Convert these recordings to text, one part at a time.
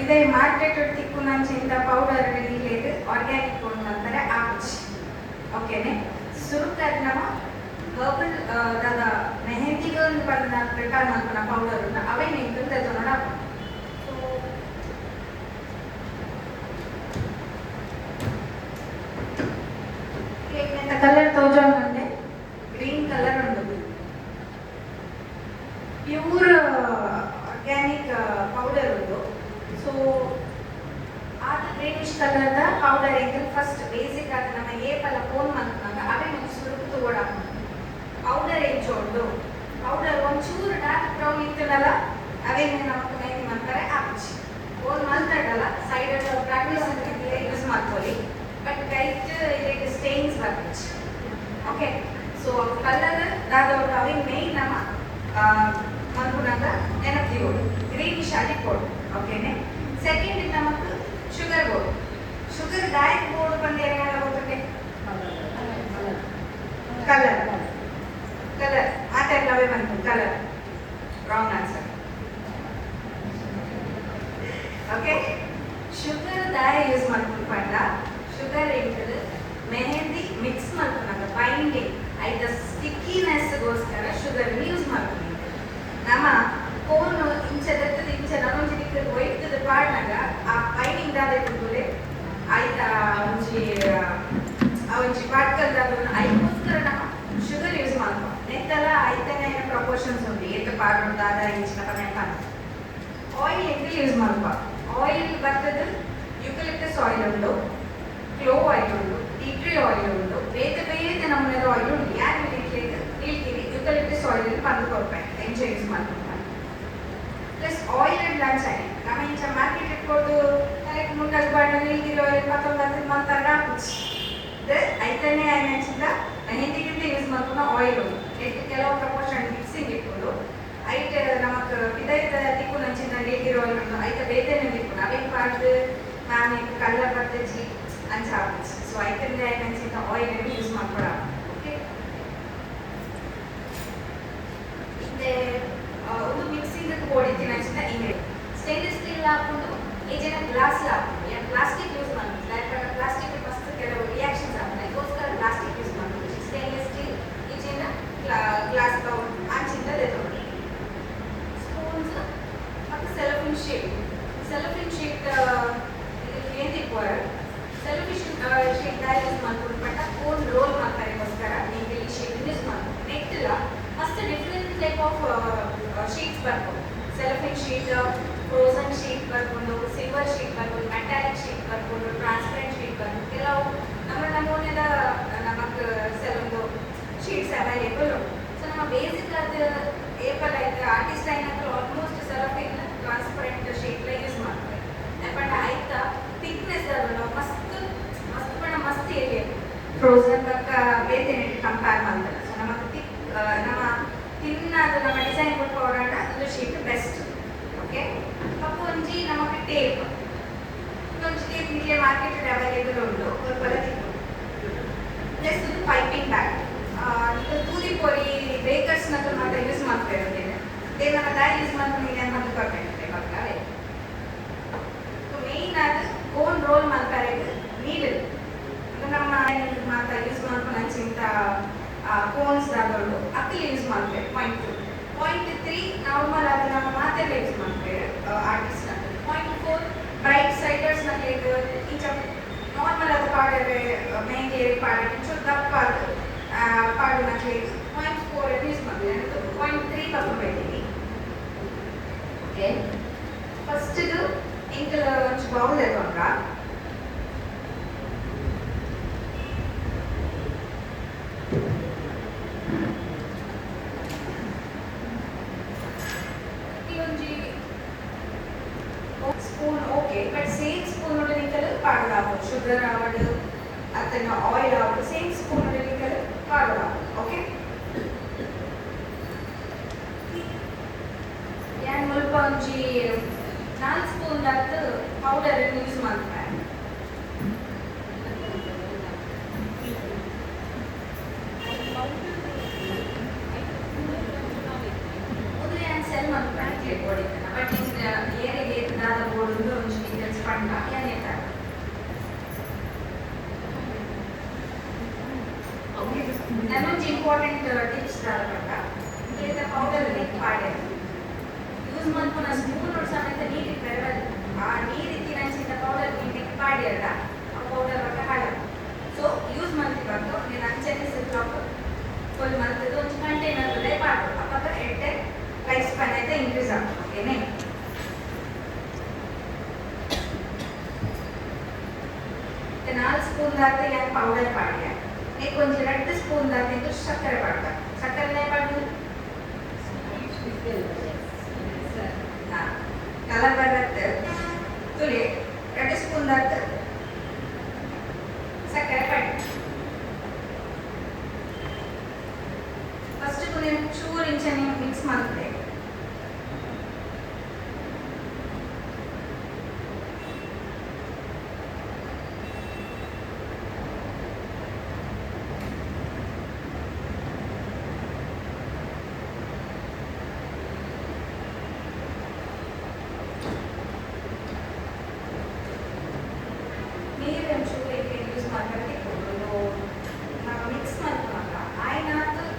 ಇದೇ market ತಿಕ್ಕು ನಂಚಿಂದ powder related organic ಕೊಂಡು ಅಂತಾರೆ ಆಪಚ್ ಓಕೆನೆ ಸುರುಕದ್ ನಮ್ಮ ಹರ್ಬಲ್ ದಾದ ಮೆಹಂದಿಗಳು ಬಂದ ಪ್ರಿಪೇರ್ ಮಾಡ್ಕೊಂಡ ಪೌಡರ್ ಉಂಟು ಅವೇ ನಿಂತು ತೆಗೆದುಕೊಂಡು ಹಾಕೋಣ ಕಲರ್ ತೋಜೊಂಡೆ ಗ್ರೀನ್ ಕಲರ್ ಉಂಟು ಪ್ಯೂರ್ ಆರ್ಗ್ಯಾನಿಕ್ ಪೌಡರ್ ಉಂಟು ಸೊ ಆದ ಗ್ರೀನಿಶ್ ಕಲರ್ದ ಪೌಡರ್ ಎಂಕ್ ಫಸ್ಟ್ ಬೇಸಿಕ್ ಆದ ನಮ್ಮ ಏಪಲ ಫೋನ್ ಮಾಡ್ಕೊಂಡಾಗ ಅವೇ ಒಂದು ಸುರುಕು ತಗೋಡ ಪೌಡರ್ ಎಂಚೋಂಡು ಪೌಡರ್ ಒಂಚೂರು ಡಾರ್ಕ್ ಬ್ರೌನ್ ಇತ್ತಲ್ಲ ಅವೇ ನಮಗೆ ಮೆಹಂದಿ ಮಾಡ್ತಾರೆ ಆಪಚಿ ಫೋನ್ ಮಾಡ್ತಾಡಲ್ಲ ಸೈಡ್ ಪ್ರಾಕ್ಟೀಸ್ ಯೂಸ್ ಮಾಡ್ಕೊಳ್ಳಿ ಬಟ್ ಕೈಟ್ ಇದಕ್ಕೆ ಸ್ಟೇನ್ಸ್ ಬರ್ತದೆ ಓಕೆ ಸೊ ಕಲರ್ ದಾದವ್ರು ಅವೇ ಮೇನ್ ನಮ್ಮ ಮನ್ಪುನಾಗ ನೆನಪಿಗೋಡು ಗ್ರೀನಿಶ್ ಆಗಿ ಕೊಡು ಓಕೆನೆ ಸೆಕೆಂಡ್ ನಮಗೆ sugar board sugar diet board ಬಂದು ಏನಾಗ ಗೊತ್ತುಂಟೆ ಕಲರ್ ಕಲರ್ ಮಾತಾಡ್ಲವೇ ಬಂತು colour wrong answer okay sugar ದಾಯ ಯೂಸ್ ಮಾಡ್ಕೊಂಡು ಪಂಡ ಶುಗರ್ ಎಂಟದು ಮೆಹಂದಿ ಮಿಕ್ಸ್ ಮಾಡ್ಕೊಂಡಾಗ ಬೈಂಡಿಂಗ್ ಐದ ಸ್ಟಿಕ್ಕಿನೆಸ್ಗೋಸ್ಕರ ಶುಗರ್ ಯೂಸ್ ಮಾಡ್ಕೊಂಡು ನಮ್ಮ ಕೋನ್ ಇಂಚದತ್ತದ ಇಂಚ ನಮ್ಮೊಂಜಿ ದಿಕ್ಕದ ಒಯ್ತದ ಪಾಡ್ನಾಗ ಆ ಬೈಂಡಿಂಗ್ ದಾದ ಕೊಡ್ತದೆ ಆಯ್ತಾ ಒಂಜಿ ಪಾಡ್ಕಲ್ದಾದ ಐಗೋಸ್ಕರ ನಮ್ಮ ಶುಗರ್ ಯೂಸ್ ಮಾಡ್ಕೊ ನೆತ್ತಲ್ಲ ಐತನೇ ಪ್ರಪೋರ್ಷನ್ಸ್ ಉಂಟು ಎತ್ತ ಪಾಡು ದಾದ ಇಂಚಿನ ಪನೆಂಟ ಆಯಿಲ್ ಎಂತ ಯೂಸ್ ಮಾಡ್ಕೊ ಆಯಿಲ್ ಬರ್ತದೆ ಯುಕಲಿಪ್ಟಸ್ ಆಯಿಲ್ ಉಂಟು ಕ್ಲೋವ್ ಆಯಿಲ್ ಉಂಟು ಟೀ ಟ್ರೀ ಆಯಿಲ್ ಉಂಟು ಬೇತೆ ಬೇತೆ ನಮ್ಮನೆದ ಆಯಿಲ್ ಉಂಟು ಯಾರು ಹೇಳ್ತೀರಿ ಯುಕಲಿಪ್ಟಸ್ ಆಯಿಲ್ ಬಂದು ಕೊಡ್ಬೇಕು ಎಂಚ ಯೂಸ್ ಮಾಡ್ಕೊಂಡು plus oil and lunch oil ನಮ್ಮ ಇಂಚ ಮಾರ್ಕೆಟ್ ಇಟ್ಕೊಂಡು ಕರೆಕ್ಟ್ ಮುಂಡಲ್ ಬಾಡ್ನ ನೀಲ್ಗಿರಿ ಆಯಿಲ್ ಮತ್ತೊಂದು ಮಂತಾಗ ಐತನೇ ಆಯ್ನಂಚಿಂದ ಮೆಹಂದಿಗಿಂತ ಯೂಸ್ ಮಾಡ್ಕೊಂಡು ಆಯಿಲ್ ಉಂಟು ಕೆಲವು ಪ್ರಪೋರ್ಷನ್ ಮಿಕ್ಸಿಂಗ್ ಇಟ್ಕೊಂಡು ಐಟ್ ನಮಕ್ ಇದೈತ ತಿಕ್ಕು ನಂಚಿಂದ ನೀಲ್ಗಿರಿ ಆಯಿಲ್ ಉಂಟು ಐತ ಬೇತೆನೆ ಇಟ್ಕೊಂಡು ಅವೇನು ಪಾಡ್ದು ನಾನು ಕಲರ್ ಬರ್ತೇಜಿ ಅಂಚ ಹಾಕಿ ಸೊ ಐತಂದ ಆಯ್ನಂಚಿಂದ ಆಯಿಲ್ ಅನ್ನು ಯೂಸ್ ಮಾಡ್ಕೊಳ ಓಕೆ ಮತ್ತೆ ಒಂದು ಮಿಕ್ಸಿಂಗ್ ಬೋರ್ಡ್ ನಂಚಿಂದ ಹಿಂಗೆ ಸ್ಟೇನ್ಲೆಸ್ ಸ್ಟೀಲ್ ಹಾಕೊಂಡು ಈ ಜನ ಗ್ಲಾಸ್ ಹಾಕೊಂಡು ಯಾ ಪ್ಲಾಸ್ಟಿಕ್ ಯೂಸ್ ಮಾಡ್ತೀವಿ ಯಾಕಂದ್ರೆ ಪ್ಲಾಸ್ಟಿಕ್ ಫಸ್ಟ್ ಕೆಲವು ರಿಯಾಕ್ಷನ್ಸ್ ಆಗ್ತದೆ ಅದಕ್ಕೋಸ್ಕರ ಪ್ಲಾಸ್ಟಿಕ್ ಯೂಸ್ ಮಾಡ್ತೀವಿ ಸ್ಟೇನ್ಲೆಸ್ ಸ್ಟೀಲ್ ಈಚಿನ ಗ್ಲಾಸ್ ಬೌಲ್ ಆಚಿಂದ ತೆಗೆದುಕೊಂಡು ಸ್ಪೂನ್ಸ್ ಮತ್ತು ಸೆಲಫಿನ್ ಶೀಟ್ ಇದಕ್ಕೆ ಏನು ತಿಕ್ಕೋರ ಸೆಲಫಿನ್ ಶೀಟ್ ಯೂಸ್ ಮಾಡ್ಕೊಂಡು ಬಟ್ ಕೋನ್ ರೋಲ್ ಮಾಡ್ತಾರೆಗೋಸ್ಕರ ನೀವು ಇಲ್ಲಿ ಶೀಟ್ ಯೂಸ್ ಮಾಡ್ಕೊಂಡು ನೆಟ್ ಇಲ್ಲ ಮಸ್ತ್ ಡಿಫ್ರೆಂಟ್ ಟೈಪ್ ಆಫ್ ಶೀಟ್ಸ್ ಬರ್ಬೋದು ಸೆಲಫಿನ್ ಶೀಟ್ ಫ್ರೋಸನ್ ಶೀಟ್ ಬರ್ಕೊಂಡು ಸಿಲ್ವರ್ ಶೀಟ್ ಬರ್ಬೋದು ಮೆಟಾಲಿಕ್ ಶೀಟ್ ಬರ್ಬೋದು ಟ್ರಾನ್ಸ್ಪರೆಂಟ್ ಶೀಟ್ ಬರ್ಬೋದು ಕೆಲವು ನಮ್ಮ ನಮೂನೆದ ನಮಗೆ ಕೆಲವೊಂದು ಶೀಟ್ಸ್ ಅವೈಲೇಬಲ್ ಉಂಟು ಸೊ ನಮ್ಮ ಬೇಸಿಕ್ ಅದು ಏಪಲ್ ಆಯ್ತು ಆರ್ಟಿಸ್ಟ್ ಲೈನಂದ್ರೆ ಆಲ್ಮೋಸ್ಟ್ ಸೆಲಫಿನ್ ಟ್ರಾನ್ಸ್ಪರೆಂಟ್ ಶೀಟ್ಲ ಯೂಸ್ ಮಾಡ್ತಾರೆ ಬಟ್ ಆಯ್ತಾ ಥಿಕ್ನೆಸ್ ಅದಲ್ಲ ಮಸ್ತ್ ಏರಿಯಾ ಫ್ರೋಸನ್ ಬಕ್ಕ ಬೇರೆ ಕಂಪೇರ್ ಮಾಡ್ತಾರೆ ಸೊ ನಮಗೆ ನಮ್ಮ ತಿನ್ನದು ನಮ್ಮ ಡಿಸೈನ್ ಕೊಟ್ಟು ಹೊರಟ ಅದು ಶೀಟ್ ಬೆಸ್ಟ್ ಓಕೆ ಅಪ್ಪ ಒಂಜಿ ನಮಗೆ ಟೇಪ್ ಇನ್ನೊಂದು ಟೇಪ್ ಇಲ್ಲೇ ಮಾರ್ಕೆಟ್ ಅವೈಲೇಬಲ್ ಉಂಟು ಒಂದು ಬರತಿತ್ತು ಪ್ಲಸ್ ಇದು ಪೈಪಿಂಗ್ ಬ್ಯಾಗ್ ಈಗ ತೂರಿ ಪೊರಿ ಬೇಕರ್ಸ್ನದ್ದು ಮಾತ್ರ ಯೂಸ್ ಮಾಡ್ತಾ ಇರೋದೇನೆ ಅದೇ ನಮ್ಮ ದಾರಿ ಯೂಸ್ ಮಾಡ್ಕೊಂಡು ಏನು ಮಾಡಿ ಕೊಡ್ಬೇಕು ಮಕ್ಕಳೇ ಸೊ ಮೇಯ್ನ್ ಅದು ಓನ್ ರೋಲ್ ಮಾಡ್ತಾರೆ ನೀಡಲ್ ನಮ್ಮ ಮಾತ್ರ ಯೂಸ್ ಮಾಡ್ಕೊಂಡು ಹಂಚಿಂತ ಕೋನ್ಸ್ ಆದವಳು ಅಕ್ಕಿ ಯೂಸ್ ಮಾಡ್ತೇವೆ .3 ನಾರ್ಮಲ್ ಆದ ನಮ್ಮ ಮಾತೆಲ್ಲ ಯೂಸ್ ಮಾಡ್ತೇವೆ ಆರ್ಟಿಸ್ಟ್ .4 ಬ್ರೈಟ್ ಸೈಡರ್ಸ್ನಲ್ಲಿ ಇಂಚ ನಾರ್ಮಲ್ ಆದ ಪಾಡವೆ ಮೆಹಂದಿ ಪಾಡ ಇಂಚು ದಪ್ಪ ಪಾಡು ನಕಲಿ .4 ಯೂಸ್ ಮಾಡ್ತೇವೆ .3 ತಗೊಂಡಿದ್ದೀನಿ ಓಕೆ ಫಸ್ಟ್ ಇದು ಇಂಕಲ ಒಂದು ಬೌಲ್ ತಗೊಂಡ್ರ spoon okay but same spoon ಹೊಡೆಲಿಕ್ಕಲು ಪಾಡಲಾಗು ಶುಗರ್ ಆವಡು ಅಥವಾ ಆಯಿಲ್ ಆವಡು ಸೇಮ್ ಸ್ಪೂನ್ ಹೊಡೆಲಿಕ್ಕಲು ಪಾಡಲಾಗು ಓಕೆ ಏನು ಮುಲ್ಪ ಒಂಜಿ 4 ಸ್ಪೂನ್ ದತ್ತು ಪೌಡರ್ ಯೂಸ್ ಮಾಡ್ತಾರೆ ಮೊದಲೇ ನಾನು ಸೆಲ್ ಮಾಡ್ತಾರೆ ಬಟ್ ಏರಿಗೆ ದಾದ ಬೋರ್ಡ್ ಇಂಪಾರ್ಟೆಂಟ್ ಟಿಪ್ಸ್ ದಾರಬೇಕ ಇಂದ ಪೌಡರ್ ಪಾಡೆ ಯೂಸ್ ಮಾಡ್ಕೊಂಡು ಸ್ಪೂನ್ ನೋಡಿ ಸಮೇತ ನೀರಿಗೆ ಬೆರವಲ್ಲ ಆ ನೀರಿಗೆ ನಂಚಿನ ಪೌಡರ್ ನೀರಿಗೆ ಪಾಡಿ ಅಲ್ಲ ಆ ಪೌಡರ್ ಬಗ್ಗೆ ಹಾಳ ಸೊ ಯೂಸ್ ಮಾಡ್ತಿವಾಗ ನೀನು ಅಂಚನೆ ಸಿಕ್ಕಾಕು ಫುಲ್ ಮಾಡ್ತಿದ್ದು ಒಂದು ಕಂಟೈನರ್ ಪಾಡು ಅವಾಗ ಎಟ್ಟೆ ಲೈಫ್ ಸ್ಪ್ಯಾನ್ అయితే ಇಂಕ್ರೀಸ್ ಆಗ್ತದೆ ಓಕೆನೇ ನಾಲ್ಕು ಸ್ಪೂನ್ ದಾತ ಯಾಕೆ ಪೌಡರ್ ಪಾಡಿಯ ನೀ ಕೊಂಚ 2 ಸ್ಪೂನ್ ದಾತ ಇದು ಸಕ್ಕರೆ ಪಾಡ ಸಕ್ಕರೆ ಪಾಡು ಕಲರ್ ಬರುತ್ತೆ ತುಳಿ 2 ಸ್ಪೂನ್ ದಾತ ಸಕ್ಕರೆ ಪಾಡಿ ಫಸ್ಟ್ ನೀವು ಚೂರು ಇಂಚನೆ ಮಿಕ್ಸ್ ಮಾಡ್ತೀವಿ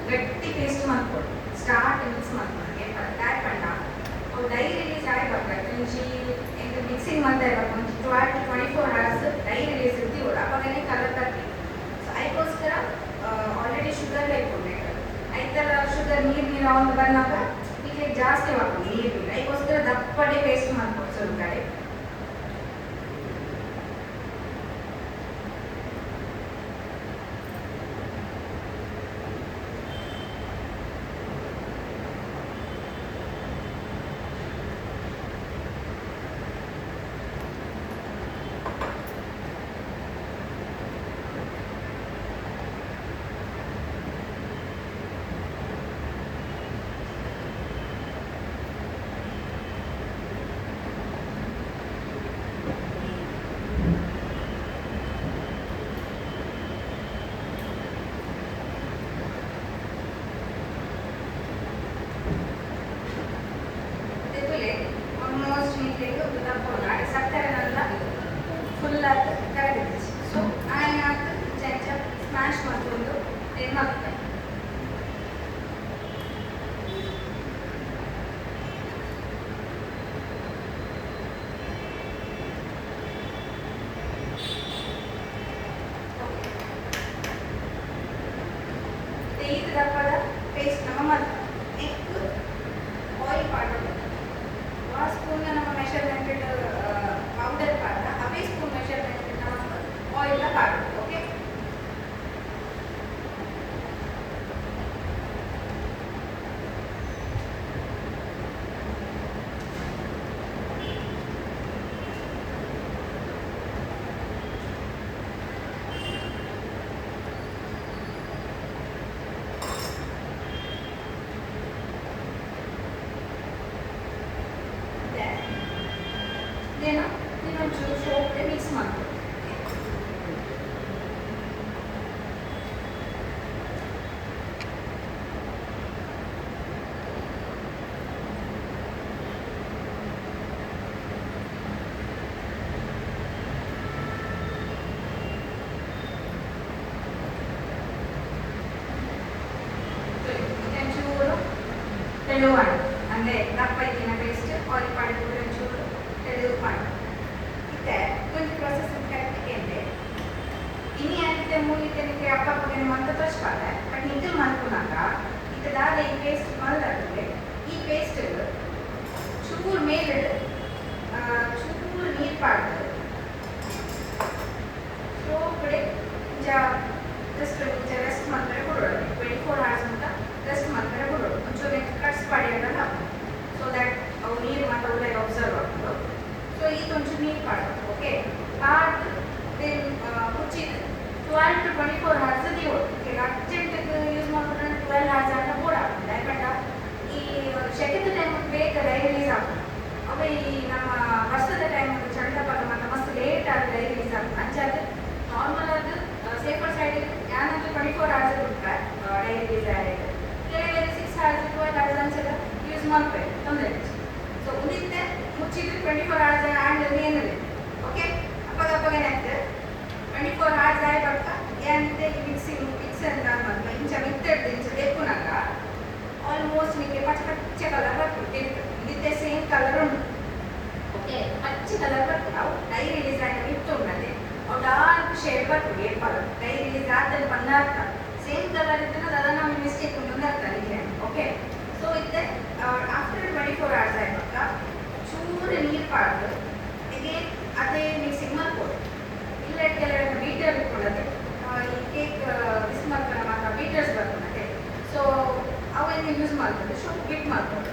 ಗಟ್ಟಿ ಪೇಸ್ಟ್ ಮಾಡ್ಕೊಡು ಸ್ಟಾರ್ಟ್ ಮಿಕ್ಸ್ ಮಾಡ್ಕೊಂಡು ಟ್ಯಾಪ್ ಪಂಡ ಅವು ಡೈ ರಿಲೀಸ್ ಆಗಿ ಬರ್ಬೇಕು ಮುಂಚೆ ಎಂಟು ಮಿಕ್ಸಿಂಗ್ ಮಾಡ್ತಾ ಇರಬೇಕು ಮುಂಚೆ 12-24 hours ಡೈ ರಿಲೀಸ್ ಇರ್ತೀವಿ ಅವಾಗನೇ ಕಲರ್ ಬರ್ತೀವಿ ಸೊ ಅದಕ್ಕೋಸ್ಕರ ಆಲ್ರೆಡಿ ಶುಗರ್ ಹಾಕೊಡ್ಬೇಕು ಐತರ ಶುಗರ್ ನೀರು ಅವನು ಬಂದಾಗ ಈಗ ಜಾಸ್ತಿ ಮಾಡ್ಕೊಂಡು ನೀರು ಅದಕ್ಕೋಸ್ಕರ ದಪ್ಪಡೆ ಪೇಸ್ಟ್ ಮಾಡ್ಕೊಡು ಸ್ವಲ್ಪ ಕಡೆ ಆಲ್ಮೋಸ್ಟ್ ನೀರಿಗೆ ತಪ್ಪೋಣ ಸಕ್ಕರೆ ನನ್ನ ಫುಲ್ ಆಗಿ ಕರಗಿದೆ ಸೊ ಆಯ್ನ ಚಮಚ ಸ್ಮ್ಯಾಶ್ ಮಾಡ್ಕೊಂಡು ಏನು ಹಾಕ್ತಾರೆ ಇದು ದಪ್ಪದ ಪೇಸ್ಟ್ ನಮ್ಮ ಮಾಡ್ತಾರೆ ನೆಕ್ಸ್ಟ್ ಆಯಿಲ್ ಪಾಡೋದು ಆ ಸ್ಪೂನ್ ನಮ್ಮ ಮೆಷರ್ಮೆಂಟ್ ಪೌಡರ್ ಪಾಡ ಅವೇ ಸ್ಪೂನ್ ಮೆಷರ್ಮೆಂಟ್ ನಮ್ಮ ಆಯಿಲ್ ಪಾಡೋದು ಓಕೆ ಇನ್ನೊಂಚೂರು ಸೋಪ್ ಮಿಕ್ಸ್ ಮಾಡ್ತೀವಿ ಒಂಚೂರು ತೆಳು ಮಾಡಿ ಅಂದರೆ ದಪ್ಪ ಇದ್ದಿನ ಪೇಸ್ಟ್ ಆಯಿಲ್ ಮಾಡಿ ಒಂಚೂರು ತೆಳು ಮಾಡಿ కొంచెం ప్రాసెస్ కరెక్ట్గా అంటే ఇన్ని అయితే మూలితే నీకు అప్పటికి మంత తోచుకోవాలి బట్ నిజం అనుకున్నాక ఇక దాని ఈ పేస్ట్ మొదలంటే ఈ పేస్ట్ చూరు మేలు చూరు నీరు పాడు సో ఇప్పుడే జస్ట్ రెస్ట్ మాత్రమే ಕೊಡೋದು 24 hours ಅಂತ ರೆಸ್ಟ್ ಮಾತ್ರೆ ಕೊಡೋದು ಒಂಚೂರು ಕಟ್ಸ್ ಪಡೆಯೋದಲ್ಲ ಸೊ ದ್ಯಾಟ್ ಅವು ನೀರು ಮತ್ತು ಒಳ್ಳೆ ಅಬ್ಸರ್ವ್ ಆಗ್ತದೆ ಸೊ ಇದೊಂಚು ನೀರು ಪಾಡು ಓಕೆ ಪಾಡ್ ದೆನ್ ಮುಚ್ಚಿದ್ದು 12-24 hours ನೀವು ಈಗ ಅರ್ಜೆಂಟಿಗೆ ಯೂಸ್ ಮಾಡ್ಕೊಂಡ್ರೆ 12 hours ಅಂತ ಕೂಡ ಆಗ್ತದೆ ಯಾಕಂದ್ರೆ ಈ ಶೆಕೆದ ಟೈಮ್ ಬೇಗ ಡೈ ರಿಲೀಸ್ ಆಗ್ತದೆ ಅವೆ ಈ ನಮ್ಮ ವರ್ಷದ ಟೈಮ್ ಚಂಡಪಾಗ ಮತ್ತು ಮಸ್ತ್ ಲೇಟ್ ಆಗಿ ಡೈ ರಿಲೀಸ್ ಆಗ್ತದೆ ಅಂಚಾದ್ರೆ ನಾರ್ಮಲ್ ಅದು ಸೇಫರ್ ಸೈಡ್ ಯಾನಂತೂ 24 hours ಬಿಟ್ರೆ ಡೈ ರಿಲೀಸ್ ಆಗಿದೆ ಕೆಲವೇ 6 hours 12 hours ಅನ್ಸಲ್ಲ ಯೂಸ್ ಮಾಡ್ಬೇಕು ತೊಂದರೆ ಸೊ ಉಳಿತೆ ಮುಚ್ಚಿದ್ದು 24 hours ಆ್ಯಂಡ್ ಏನಿಲ್ಲ ಓಕೆ ಅಪ್ಪಗಪ್ಪಗೇನಾಗ್ತದೆ 24 hours ಆಗಿ ಬರ್ತಾ ಏನಂತೆ ಮಿಕ್ಸಿಂಗ್ ಮಿಕ್ಸರ್ ನಾನು ಇಂಚ ಮಿತ್ತಡ್ದು ಇಂಚ ಯೂಸ್ ಮಾಡ್ತಾರೆ ಸೊ ಬಿಟ್ ಮಾಡ್ತಾರೆ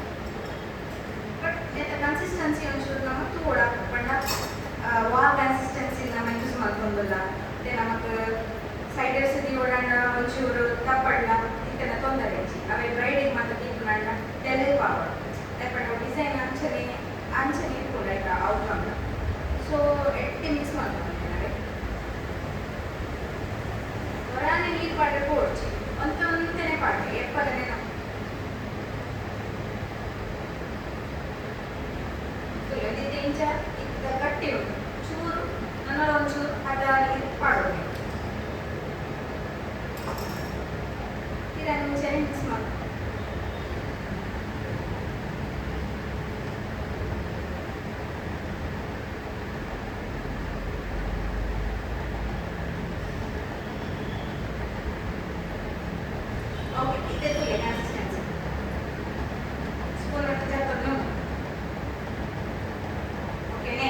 ಬಟ್ ಕನ್ಸಿಸ್ಟೆನ್ಸಿ ಒಂಚೂರು ನಮ್ಮ ತೂಡ ಬಣ್ಣ ವಾಲ್ ಕನ್ಸಿಸ್ಟೆನ್ಸಿ ನಮ್ಮ ಯೂಸ್ ಮಾಡ್ಕೊಂಡಲ್ಲ ನಮಗೆ ಸೈಡರ್ಸ್ ಓಡಾಡ ಒಂಚೂರು ತಪ್ಪಡ್ಲ ಇದನ್ನ ತೊಂದರೆ ಅವೇ ಬ್ರೈಡಿಗೆ ಮಾತ್ರ ತಿಳ್ಕೊಂಡ ತೆಲುಗು ಪಾವರ್ ಬಟ್ ಡಿಸೈನ್ ಅಂಚನೆ ಕೂಡ ಇಲ್ಲ ಔಟ್ಕಮ್ ಸೊ ಎಟ್ಟಿ ಮಿಕ್ಸ್ ಮಾಡ್ಕೊಂಡೆ ನಾವೇ ಹೊರಾನೆ ನೀರು ಪಾಡ್ರೆ ಪೋಡ್ಚಿ ಒಂತನೇ ಪಾಡ್ರೆ ಎಪ್ಪದನೆ ನಮ್ಮ ಇಂಚ ಇದ್ದ ಗಟ್ಟಿ ಉಂಟು ಚೂರು ನನ್ನ ಒಂಚೂರು ಅದಾಗಿ ಪಾಡೋದು ಇದನ್ನು ಮುಂಚೆನೆ ಮಿಕ್ಸ್ ಮಾಡಿ ಓಕೆ ಇದೆ ತುಲೆ ಕನ್ಸಿಸ್ಟೆನ್ಸಿ ಸ್ಪೂನ್ ಒಟ್ಟು ಜಾತನ್ನು ಓಕೆನೆ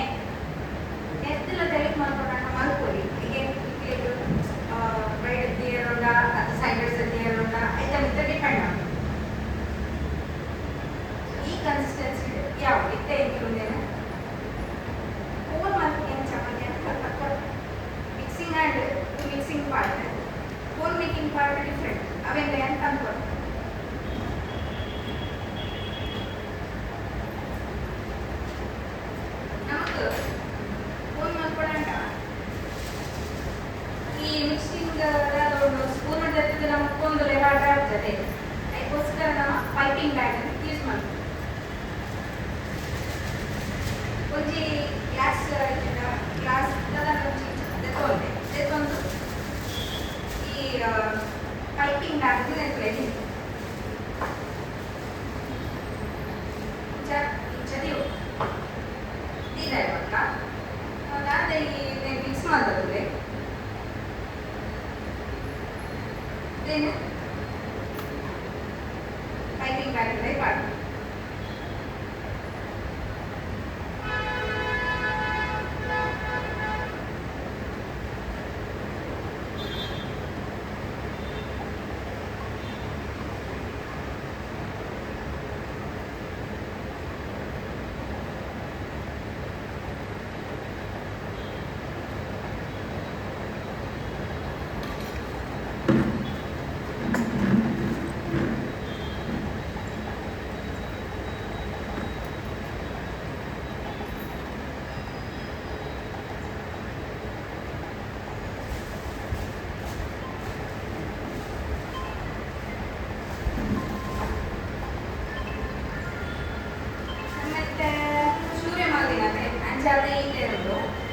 ಎತ್ತಲ ತೆಲುಗು ಮಾಡ್ಕೊಂಡ ಮಾಡ್ಕೊಳ್ಳಿ ಹೀಗೆ ಇದು ಬ್ರೈಡ್ ಎತ್ತಿರೋಲ್ಲ ಅದು ಸೈಡರ್ಸ್ ಎತ್ತಿರೋಲ್ಲ ಐಟಮ್ ಇದ್ದ ಡಿಪೆಂಡ್ ಆಗುತ್ತೆ ಈ ಕನ್ಸಿಸ್ಟೆನ್ಸಿ ಯಾವ ಇತ್ತೆ ಇಂಕ್ಲೂಡೇನೆ ಓವರ್ ಮಾರ್ಕಿಂಗ್ ಚಪಾತಿ ಅಂತ mixing and mixing part whole making part different ಅವೆಲ್ಲ ಅಂತ ಅನ್ಕೊಂಡು ನಮಗೆ ಹೋಲ್ ಮಾಡ್ಕೊಳ್ಳೋಣ ಈ ಮಿಕ್ಸಿಂಗ್ ಒಂದು ಸ್ಪೂನ್ ಜೊತೆ ನಮಗೆ ಒಂದು ಲೆವಾಡ ಆಗ್ತದೆ ಅದಕ್ಕೋಸ್ಕರ ನಾವು ಪೈಪಿಂಗ್ ಬ್ಯಾಗ್ ಅನ್ನು ಯೂಸ್ ಮಾಡ್ತೀವಿ ಒಂಜಿ ಗ್ಲಾಸ್ ತೆಗೊಂಡು ಈ ಪೈಪಿಂಗ್ ಬ್ಯಾಗ್ ನೆಟ್ಲೇನಿ ಚದಿಯು ಇದೆ ಇವಾಗ ಅದಾದ ಈ mix ಮಾಡೋದ್ರೆ then piping bag like part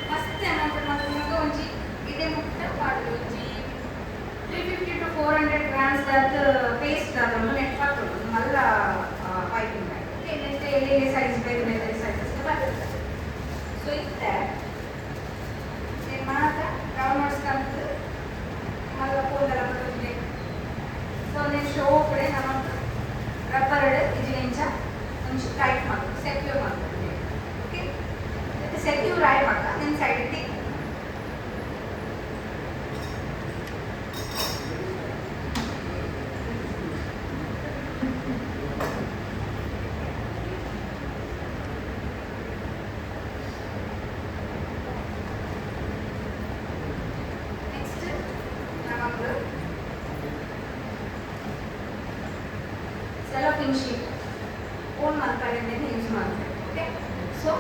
ಮಸ್ತ್ ಏನಾಗ್ತದೆ ಒಂಜಿ ಇದೇ ಮುಟ್ಟ ಮಾಡೋದು ಒಂಜಿ 350 to 400 grams ಪೇಸ್ಟ್ ಅದನ್ನು ನೆಟ್ ಹಾಕೋದು ಮಲ್ಲ ಪೈಪಿಂಗ್ ಬ್ಯಾಗ್ ಎಲ್ಲೆಲ್ಲಿ ಸೈಜ್ ಬೇಕು ಬೇರೆ ಸೈಜಸ್ ಬರ್ತದೆ ಸೊ ಇತ್ತೆ ಮಾತ್ರ ರೌಂಡ್ ಮಾಡಿಸ್ಕೊಂಡು ಮಲ್ಲ ಪೋದೆಲ್ಲ ಬರ್ತದೆ ಸೊ ಒಂದು ಶೋ ಕಡೆ ನಮಗೆ ರಬ್ಬರ್ ಇಂಚ ಒಂಚು ಟೈಟ್ ಮಾಡೋದು ಸೆಕ್ಯೂರ್ ಮಾಡೋದು ಓಕೆ ಸೆಕ್ಯೂರ್ ಆಗಿ ಮಾಡ್ತಾ ನಿನ್ನ ಸೈಡ್ ಇಟ್ಟು ನೆಕ್ಸ್ಟ್ ನಮಗೆ ಸೆಲೋಫಿನ್ ಶೀಟ್ ಓನ್ ಮಾಡ್ತಾರೆ ಯೂಸ್ ಮಾಡ್ತಾರೆ ಓಕೆ ಸೊ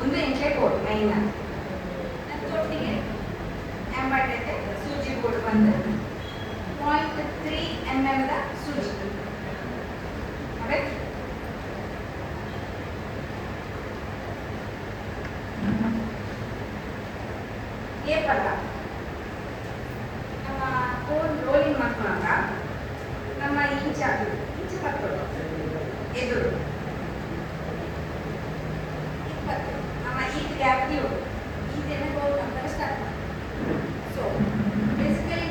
ಒಂದು ಎಂಟ್ಲೆ ಬೋರ್ಡ್ ಮೈನ್ ತೊಟ್ಟಿಗೆ ಎಂಬಾಟೈತೆ ಸೂಜಿ ಬೋರ್ಡ್ ಬಂದು 0.3 mm ಸೂಜಿ ಅದೇ ಏಪಲ್ಲ ನಮ್ಮ ಫೋನ್ ರೋಲಿಂಗ್ ಮಾಡ್ಕೊಳ್ಳೋಣ ನಮ್ಮ ಇಂಚ ಕಟ್ಟೋದು ಎದುರು ನಮ್ಮ ಈದ್ ಗ್ಯಾಪ್ ಈದೆಲ್ಲ ಬೋರ್ಡ್ ಅಂತ ಸ್ಟಾರ್ಟ್ ಮಾಡಿ ಸೊ ಬೇಸಿಕಲಿ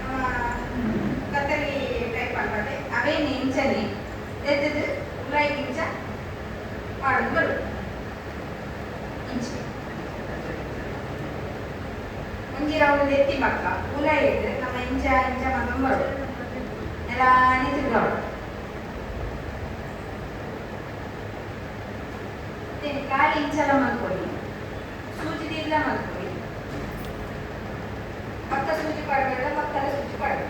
ನಮ್ಮ ಕತ್ತರಿ ಟೈಪ್ ಆಗ್ತದೆ ಅವೇನು ಇಂಚನೆ ಎದ್ದದು ರೈಟ್ ಇಂಚ ಮಾಡೋದು ಬರೋದು ಇಂಚೆ ಒಂಜಿ ರೌಂಡ್ ಎತ್ತಿ ಪಕ್ಕ ಉಲ ಇದ್ರೆ ನಮ್ಮ ಇಂಚ ಇಂಚ ಮಗ ಬರೋದು ಮೆಲಾನೆ ತಿರ್ಗಾಡು. ಕಾಲು ಇಂಚೆಲ್ಲ ಮಲ್ಕೊಳ್ಳಿ, ಸೂಜಿ ಇಲ್ಲ ಮಲ್ಕೊಳ್ಳಿ. ಪಕ್ಕ ಸೂಜಿ ಪಡಬೇಡ, ಪಕ್ಕದ ಸೂಜಿ ಪಡಬೇಡ.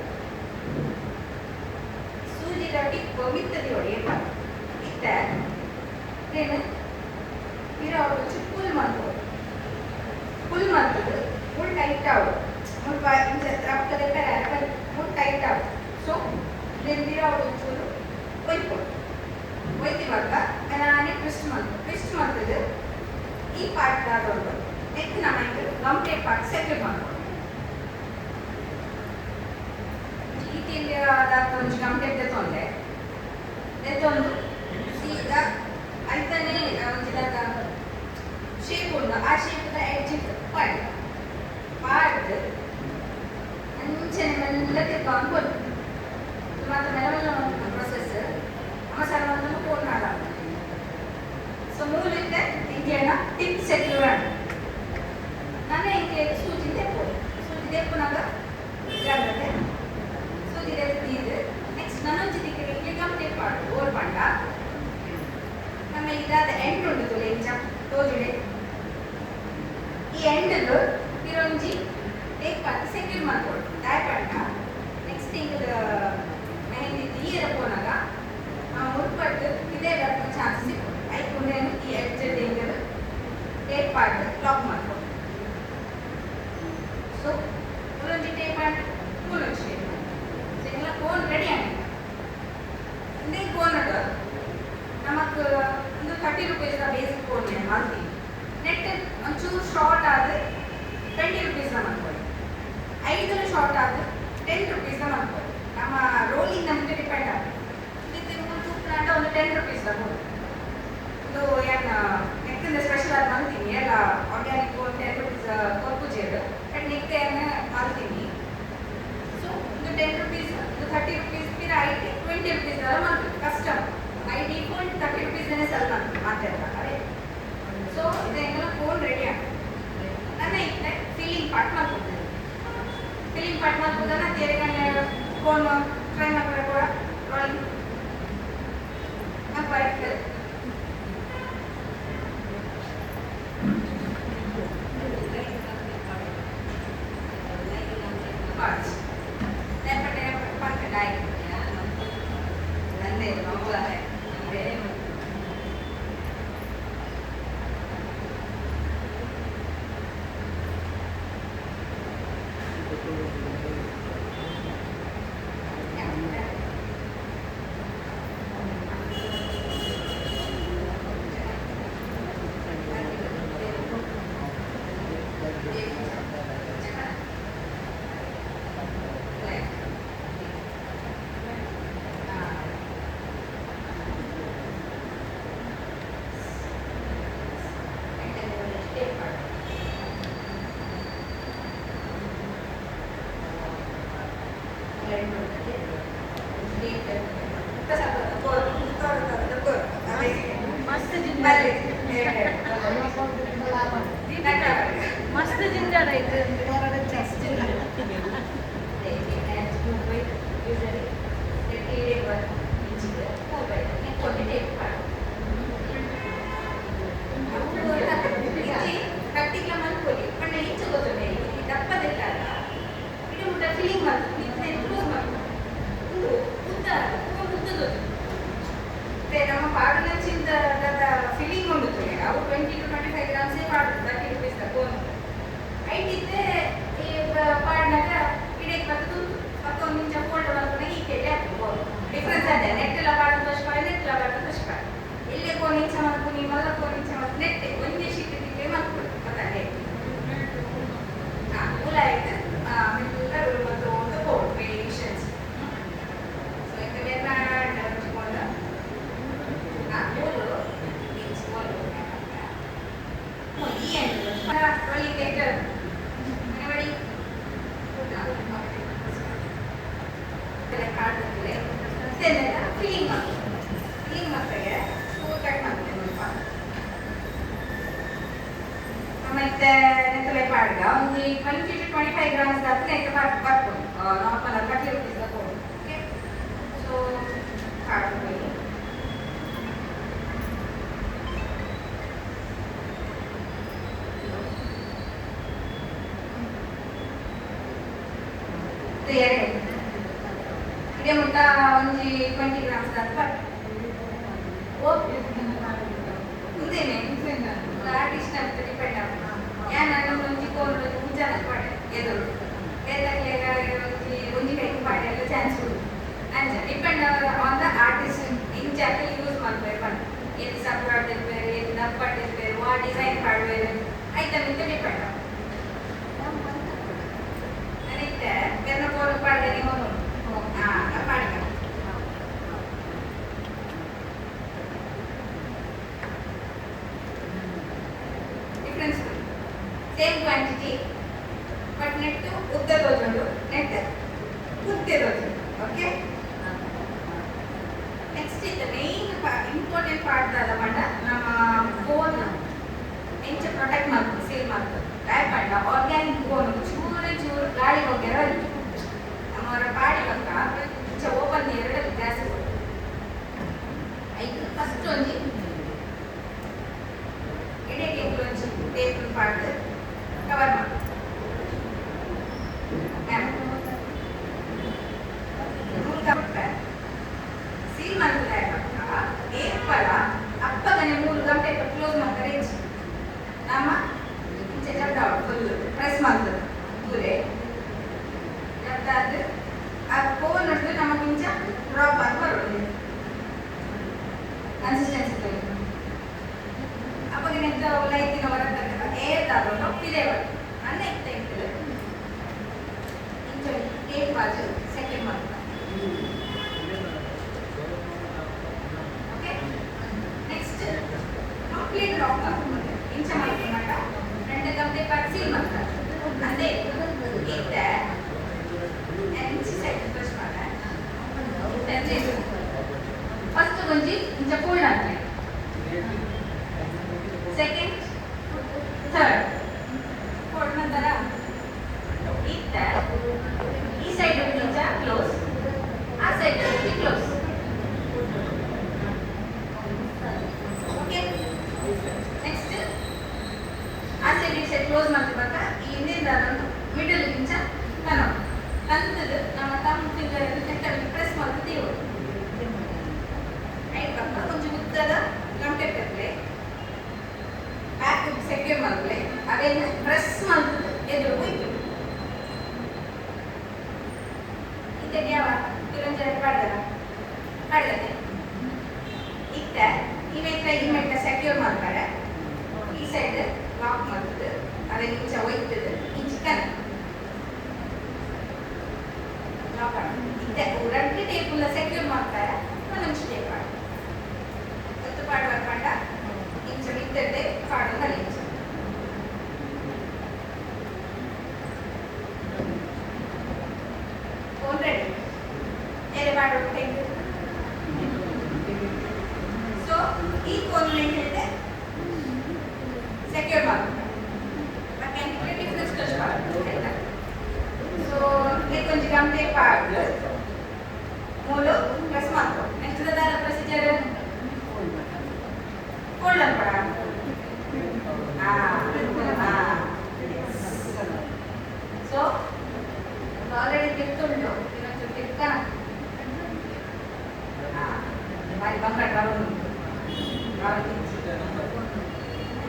ಸೂಜಿ ಟಿಪ್ ಮಿತ್ತದಿ ಹೊಡೆಯಲ್ಲ ಇತ್ತ ಏನು ಇರೋ ಫುಲ್ ಮಾಡ್ಬೋದು. ಫುಲ್ ಮಾಡ್ಬೋದು ಫುಲ್ ಟೈಟ್ ಆವು ಫುಲ್ ರಕ್ತದ ಫುಲ್ ಟೈಟ್ ಆವು. ಸೊ ನೆಂದಿರೋ ಚೂರು ಒಯ್ಕೊಡು. ಒಯ್ತಿವಾಗ ನಾನೇ ಟ್ವಿಸ್ಟ್ ಮಾಡ್ಬೋದು. ಟ್ವಿಸ್ಟ್ ಮಾಡ್ತದೆ ಈ ಪಾರ್ಟ್ ಆದವರು ನೆಕ್ ನಮಗೆ ಗಂಟೆ ಪಾರ್ಟ್ ಸೆಕ್ಯೂರ್ ಮಾಡ್ಬೋದು. ಈ ತಿಂಡಿ ಆದಾಗ ಒಂದು ಗಂಟೆ ತೊಂದರೆ ಎತ್ತೊಂದು ಸೀದಾ ಆಯ್ತಾನೆ ಒಂದಿದಾಗ ಶೇಪ್ ಉಂಟು. ಆ ಶೇಪ್ದ ಎಡ್ಜ್ ಪಾಡ್ ಪಾಡ್ದು ಅಂಚನೆ ಮೆಲ್ಲ ತಿರ್ಕೊಂಡು ಬಂದು ಮತ್ತೆ ಮೆಲ್ಲ ಪ್ರೊಸೆಸ್ ಮಸಾಲವನ್ನು ಫೋನ್ ಆಡ. ಸೊ ಮೂಲಕ್ಕೆ ಇಂಗೇನ ಟಿಪ್ ಸೆಕ್ಯೂರ್ ಆಡ ನಾನೇ ಹಿಂಗೆ ಸೂಜಿ ತೆಪ್ಪು. ಸೂಜಿ ತೆಪ್ಪುನಾಗ ಜಾಗ್ರತೆ ಸೂಜಿ ತೆಪ್ಪು. ನೆಕ್ಸ್ಟ್ ನನ್ನೊಂದು ದಿಕ್ಕಿಗೆ ಗಮ್ ಟೇಪ್ ಆಡು ಓರ್ ಪಂಡ. ಆಮೇಲೆ ಇದಾದ ಎಂಡ್ ಉಂಟು ಲೆಂಚ ತೋಜುಡೆ. ಈ ಎಂಡದು ಇರೊಂಜಿ ಟೇಪ್ ಹಾಕಿ ಸೆಕ್ಯೂರ್ ಮಾಡ್ಕೊಡು ದಾಯಪಂಡ. ನೆಕ್ಸ್ಟ್ ಹಿಂಗೆ ಮೆಹಂದಿ ನೀರ ಪೋನಾಗ ಮುಟ್ಪಟ್ಟು ಇದೇ ಬರ್ತದೆ ಚಾನ್ಸ್ ಸಿಕ್ಕು. ಐಕೊಂಡೇನು ಈ ಎಡ್ಜ್ ಹಿಂಗೆ ಟೇಪ್ ಪಾರ್ಟ್ ಲಾಕ್ ಮಾಡ್ಕೊಡು. ಸೊ ಒಂದೊಂದು ಟೇಪ್ ಪಾರ್ಟ್ ಮೂರೊಂದು ಟೇಪ್ ಎಲ್ಲ ಕೋನ್ ರೆಡಿ ಆಗಿದೆ. ಇಂದೇ ಕೋನ್ ಅದು ನಮಕ್ ಒಂದು 30 ರೂಪೀಸ್ ಬೇಸಿಕ್ ಕೋನ್ ಮಾಡ್ತೀವಿ. ನೆಟ್ ಒಂಚೂರು ಶಾರ್ಟ್ ಆದರೆ 20 ರೂಪೀಸ್ ಮಾಡ್ಕೊಳ್ಳಿ. 5 ಶಾರ್ಟ್ ಆದರೆ 10 ರೂಪೀಸ್ ಮಾಡ್ಕೊಳ್ಳಿ. ನಮ್ಮ ರೋಲಿಂಗ್ ನಮಗೆ ಡಿಪೆಂಡ್ ಆಗುತ್ತೆ. ಒಂದು 10 ರೂಪೀಸ್ ತಗೊಂಡು ಇದು ಏನು ನೆಕ್ಕಿಂದ ಸ್ಪೆಷಲ್ ಆಗಿ ಮಾಡ್ತೀನಿ. ಎಲ್ಲ ಆರ್ಗ್ಯಾನಿಕ್ 10 ರೂಪೀಸ್ ಕೊರ್ಪುಜೇರು ಬಟ್ ನೆಕ್ ಏನು ಮಾಡ್ತೀನಿ. ಸೊ ಇದು 10 ರೂಪೀಸ್, ಇದು 30 ರೂಪೀಸ್, ಫಿರ್ ಐಟಿ 20 ರೂಪೀಸ್ ಎಲ್ಲ ಮಾಡ್ತೀವಿ. ಕಸ್ಟಮ್ ಐ ಡಿಫಾಲ್ಟ್ 30 ರೂಪೀಸ್ನೇ ಸೆಲ್ ಮಾಡ್ತಿರಲ್ಲ ಅದೇ. ಸೊ ಇದೆಲ್ಲ ಫೋನ್ ರೆಡಿ ಆಗ್ತದೆ. ನನ್ನ ಇತ್ತೆ ಫೀಲಿಂಗ್ ಪಾರ್ಟ್ ಮಾಡ್ಕೊಡ್ತೀನಿ. ಫೀಲಿಂಗ್ ಪಾರ್ಟ್ ಮಾಡ್ಬೋದನ್ನ ತೇರಿಗಣ್ಣೆ ಫೋನ್ ಟ್ರೈ ಮಾಡ್ತಾರೆ ಕೂಡ ರೋಲಿಂಗ್ ಬರ್ತದೆ. मस्त जिंजर आहे ನಮ್ಮ ಪಾಡಿನ ಚಿಂತ ಫೀಲಿಂಗ್ ಉಂಟು ಅವು 20 to 25 ಗ್ರಾಮ್ಸ್ ಪಾಡು 30 ರೂಪೀಸ್ ತಗೊಂಡು ಐಟಿದ್ದೆ ಈ ಪಾಡ್ನಾಗ ಇಡಕ್ಕೆ ಬರ್ತದು ಮತ್ತೊಂದು ನಿಮಿಷ ಫೋಲ್ಡ್ ಮಾಡ್ಕೊಂಡಾಗ ಈ ಕೆಲೆ ಹಾಕ್ಬೋದು. ಡಿಫ್ರೆನ್ಸ್ ಅದೇ ನೆಟ್ಟೆಲ್ಲ ಪಾಡು ತೋರಿಸ್ಕೊಳ್ಳಿ ನೆಟ್ಟೆಲ್ಲ ಪಾಡು ತೋರಿಸ್ಕೊಳ್ಳಿ ಇಲ್ಲೇ ಕೋನ್ ಇಂಚ ಮಾಡ್ಕೊಂಡು ನಿಮ್ಮಲ್ಲ ಕೋನ್ ಇಂಚ ಮತ್ತು ನೆಟ್ಟೆ ಒಂದೇ ಶೀಟ್ ಇಟ್ಟಿಗೆ ಮಾಡ್ಕೊಳ್ಳಿ ಮತ್ತೆ ಮೂಲ ಆಯ್ತು ಮೆಲ್ಲ ಮತ್ತು ಒಂದು ಕೋಡ್ ವೇರಿಯೇಷನ್ಸ್. ಸೊ ಈಗ ಹಚ್ಕೊಂಡು ಮೂರು ಇಚ್ಕೊಂಡು ಈ ಎಂಟು rolling later. Anybody? Select card the then filling mark. Filling mark score cut ಮಾಡ್ತೀನಿ ಮತ್ತೆ ನೆತ್ತಲೆ ಪಾಡ್ಗ ಒಂದು 20 to 25 ಗ್ರಾಮ್ಸ್ ದಾಖಲೆ ನೆತ್ತ ಬರ್ಬೋದು ನಾರ್ಮಲ್ 30 ರೂಪೀಸ್ ತಗೊಂಡು. ಓಕೆ ಕಾಡುಗಳು ಎರಡು ಇದೇ ಮುಟ್ಟ ಒಂಜಿ 20 ಗ್ರಾಮ್ಸ್ ದಾತ ಮುಂದೇನೆ ಇಷ್ಟ ಅಂತ ಡಿಪೆಂಡ್ ಆಗ ನಾನು ಒಂಜಿ ಕೋಲ್ ಮುಂಜಾನ ಪಾಡೆ ಎದುರು ಒಂಜಿ ಕೈಗೆ ಪಾಡೆ ಎಲ್ಲ ಚಾನ್ಸ್ ಉಂಟು ಅಂಚ ಡಿಪೆಂಡ್ ಆನ್ ದ ಆರ್ಟಿಸ್ಟ್ ಇಂಚಾಕಿ ಯೂಸ್ ಮಾಡ್ಬೇಕು ಬಣ್ಣ ಏನು ಸಪ್ರಾಟ್ ಇರ್ಬೇರೆ ಏನು ದಪ್ಪಟ್ಟು ಇರ್ಬೇರೆ ವಾ ಡಿಸೈನ್ ಪಾಡ್ಬೇರೆ ಐಟಮ್ ಇಂತ ಡಿಪೆಂಡ್ ಆಗ ನನಗೆ ಬೆನ್ನ ಕೋಲ್ ಪಾಡ್ದೆ ನೀವು ಪಾಡಿಕ difference same quantity but net ಉದ್ದದೋಜುಂಡು ನೆಟ್ ಉದ್ದದೋಜುಂಡು ಓಕೆ ನೆಕ್ಸ್ಟ್ ಇದು ಮೇನ್ ಇಂಪಾರ್ಟೆಂಟ್ ಪಾರ್ಟ್ ಆದ ಪಂಡ ನಮ್ಮ ಫೋನ್ ಎಂಚ ಪ್ರೊಟೆಕ್ಟ್ ಮಾಡ್ಬೋದು ಸೇಲ್ ಮಾಡ್ಬೋದು ಗಾಯ ಪಂಡ ಆರ್ಗ್ಯಾನಿಕ್ ಫೋನ್ ಚೂರು ಚೂರು ಗಾಳಿ ಹೋಗ್ಯಾರ ನಮ್ಮವರ ಪಾಡಿ ಬಂದ ಇಂಚ ಓಪನ್ ಎರಡು ಜಾಸ್ತಿ ಐದು ಫಸ್ಟ್ ಒಂಜಿ ಎಡೆಗೆ ಒಂಜಿ ಟೇಬಲ್ ಪಾಡ್ದು ಕವರ್ ಮಾಡಿ ಸೀಲ್ ಮಾಡ್ತಾರೆ ಏರ್ಪಲ ಅಪ್ಪಗನೆ 3 ಗಂಟೆ ಕ್ಲೋಸ್ ಮಾಡ್ತಾರೆ ನಮ್ಮ ಫುಲ್ ಪ್ರೆಸ್ ಮಾಡ್ತದೆ ಪೂರೆ ಜಬ್ದಾದ್ರೆ ಆ ಫೋನ್ ನೋಡಿದ್ರೆ ನಮ್ಮ ಕಿಂಚ ಡ್ರಾಪ್ ಆಗಿ ಬರೋದು ಕನ್ಸಿಸ್ಟೆನ್ಸಿ ತೋರಿಸಿ ಅಪ್ಪಗೆ ಎಂತ ಲೈಟಿನ ಹೊರಗೆ ಏರ್ದಾದ್ರು ಇದೇ ಬರ್ತದೆ ಅನ್ನ ಇತ್ತ ಇರ್ತದೆ ಇಂಚ ಟೇಪ್ ಬಾಜು ಸೆಕೆಂಡ್ ಮಾಡ್ತಾರೆ ಓಕೆ ನೆಕ್ಸ್ಟ್ ಕಂಪ್ಲೀಟ್ ಲಾಕ್ ಮಾಡ್ತಾರೆ ಇಂಚ ಮಾಡ್ಕೊಂಡ 2 ಗಂಟೆ ಪಾಟ್ ಸೀಲ್ ಮಾಡ್ತಾರೆ ಅಂದೇ ಇತ್ತ ಇಂಚ ಸೈಡ್ ಪ್ರೆಸ್ ಮಾಡ್ತಾರೆ ಫಸ್ಟ್ ಒಂಜಿ ಇಂಚ ಫೋಲ್ಡ್ ಆಗ್ತದೆ ಸೆಕೆಂಡ್ ಥರ್ಡ್ ಫೋಲ್ಡ್ ನಂತರ ಇತ್ತ ಈ ಸೈಡ್ ಇಂಚ ಕ್ಲೋಸ್ ಆ ಸೈಡ್ ಕ್ಲೋಸ್ ಓಕೆ ನೆಕ್ಸ್ಟ್ ಆ ಸೈಡ್ ಈ ಸೈಡ್ ಕ್ಲೋಸ್ ಮಾಡ್ತಿರ್ಬೇಕಾ ಈ ಹಿಂದಿನ ಮಿಡಲ್ ಇಂಚ ತಂತದ್ದು ನಮ್ಮ ತಮ್ಮ ಫಿಂಗರ್ ನೆಟ್ಟಲ್ಲಿ ಪ್ರೆಸ್ ಮಾಡ್ತಿದ್ದೀವಿ ರೈಟ್ ಪಕ್ಕ ಕೊಂಚ ಉದ್ದದ ಗಂಟೆ ಪೆರ್ಲೆ ಬ್ಯಾಕ್ ಸೆಕ್ಯೂರ್ ಮಾಡ್ಲೆ ಅದೇನು ಪ್ರೆಸ್ ಮಾಡ್ತದೆ ಎದುರು ಹೋಯ್ತು ಇದಕ್ಕೆ ಯಾವ ಕಿರಂಜನ ಪಾಡ್ದದೆ ಇತ್ತ ಈ ಮೆಟ್ಟ ಸೆಕ್ಯೂರ್ ಮಾಡ್ತಾರೆ ಈ ಸೈಡ್ ಲಾಕ್ ಮಾಡ್ತದೆ ಅದೇ ಇಂಚ ಹೋಯ್ತದೆ ಈ ಚಿಕನ್ ಲಾಕ್ ಇತ್ತ ಎರಡು ಟೇಬಲ್ ಸೆಕ್ಯೂರ್ ಮಾಡ್ತಾರೆ ಒಂದೊಂದು ಟೇಪ್ ಒತ್ತು ಪಾಡುವ ಪಾಡ ಇಂಚ ಇದ್ದದ್ದೇ ಪಾಡು ಕಲಿ ಇಂಚ ಫೋನ್ ರೆಡಿ ಎರೆ ಪಾಡು ಟೇಪ್ ಸೊ ಈ ಫೋನ್ ಹೇಳಿದೆ ಸೆಕ್ಯೂರ್ ಮಾಡ್ತಾರೆ ಮತ್ತೆ ಡಿಫ್ರೆನ್ಸ್ ಟಚ್ ಮಾಡ್ತಾರೆ ಸೊ ಕೊಂಚ ಗಂಟೆ ಪಾಡು ಮೂಲು ಪ್ರೆಸ್ ಮಾಡ್ಕೊ ನೆಕ್ಸ್ಟ್ ದಾರ ಪ್ರೊಸೀಜರ್ ಫೋಲ್ಡ್ ಅನ್ಪಡ ಸೊ ಆಲ್ರೆಡಿ ತಿರ್ತುಂಟು ಇನ್ನೊಂಚೂರು ತಿರ್ಕನ ಬಾರಿ ಬಂಕಟ್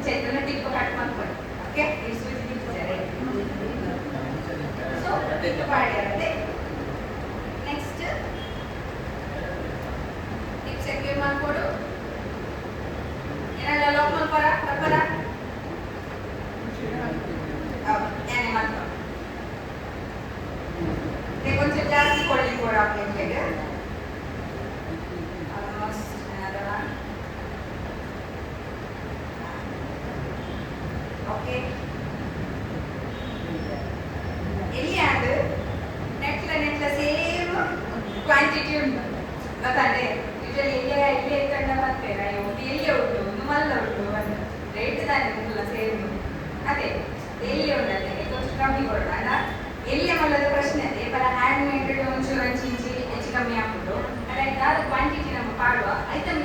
ಚೈತನ್ಯ ಟಿಪ್ಪು ಕಟ್ ಮಾಡ್ಕೊಳ್ಳಿ ಓಕೆ ಈ ಸೂಜಿ ಟಿಪ್ಪು ಸೊ ಟಿಪ್ಪು ಪಾಡಿ ಇರುತ್ತೆ ನೆಕ್ಸ್ಟ್ ಟಿಪ್ ಸೆಕ್ಯೂರ್ ಮಾಡ್ಕೊಡು ಏನೆಲ್ಲ ಲಾಕ್ ಮಾಡ್ಕೊರ ಬರ್ಬರ ಏನೇ ಮಾಡ್ಕೊ ಕೊಂಚ ಜಾಸ್ತಿ ಕೊಡ್ಲಿ ಕೊಡ ಪ್ಲೇಟ್ಗೆ ಆಲ್ಮೋಸ್ಟ್ another one ಓಕೆ ಎಲ್ಲಿ ಅದು ನೆಟ್ಲ ಸೇಮ್ ಕ್ವಾಂಟಿಟಿ ಉಂಟು ಗೊತ್ತಾಡೆ ಯೂಶಲಿ ಎಲ್ಲಿ ಕಂಡ ಬರ್ತೇವೆ ಅಯ್ಯೋ ಎಲ್ಲಿ ಉಂಟು ಮಲ್ಲ ಉಂಟು ಅಂತ ರೇಟ್ ತಾನೆ ಉಂಟಲ್ಲ ಸೇಮ್ ಅದೇ ಎಲ್ಲಿ ಉಂಟದೆ ಕೊಂಚ ಕಮ್ಮಿ ಕೊಡೋಣ ಅಲ್ಲ ಎಲ್ಲಿ ಮಲ್ಲದ ಪ್ರಶ್ನೆ ಅದೇ ಬರ ಹ್ಯಾಂಡ್ ಮೇಡ್ ಒಂಚೂರು ಇಂಚಿ ಹೆಚ್ಚು ಕಮ್ಮಿ ಹಾಕ್ಬಿಟ್ಟು ಕರೆಕ್ಟಾದ ಕ್ವಾಂಟಿಟಿ ನಮ್ಮ ಪಾಡುವ ಐಟಮ್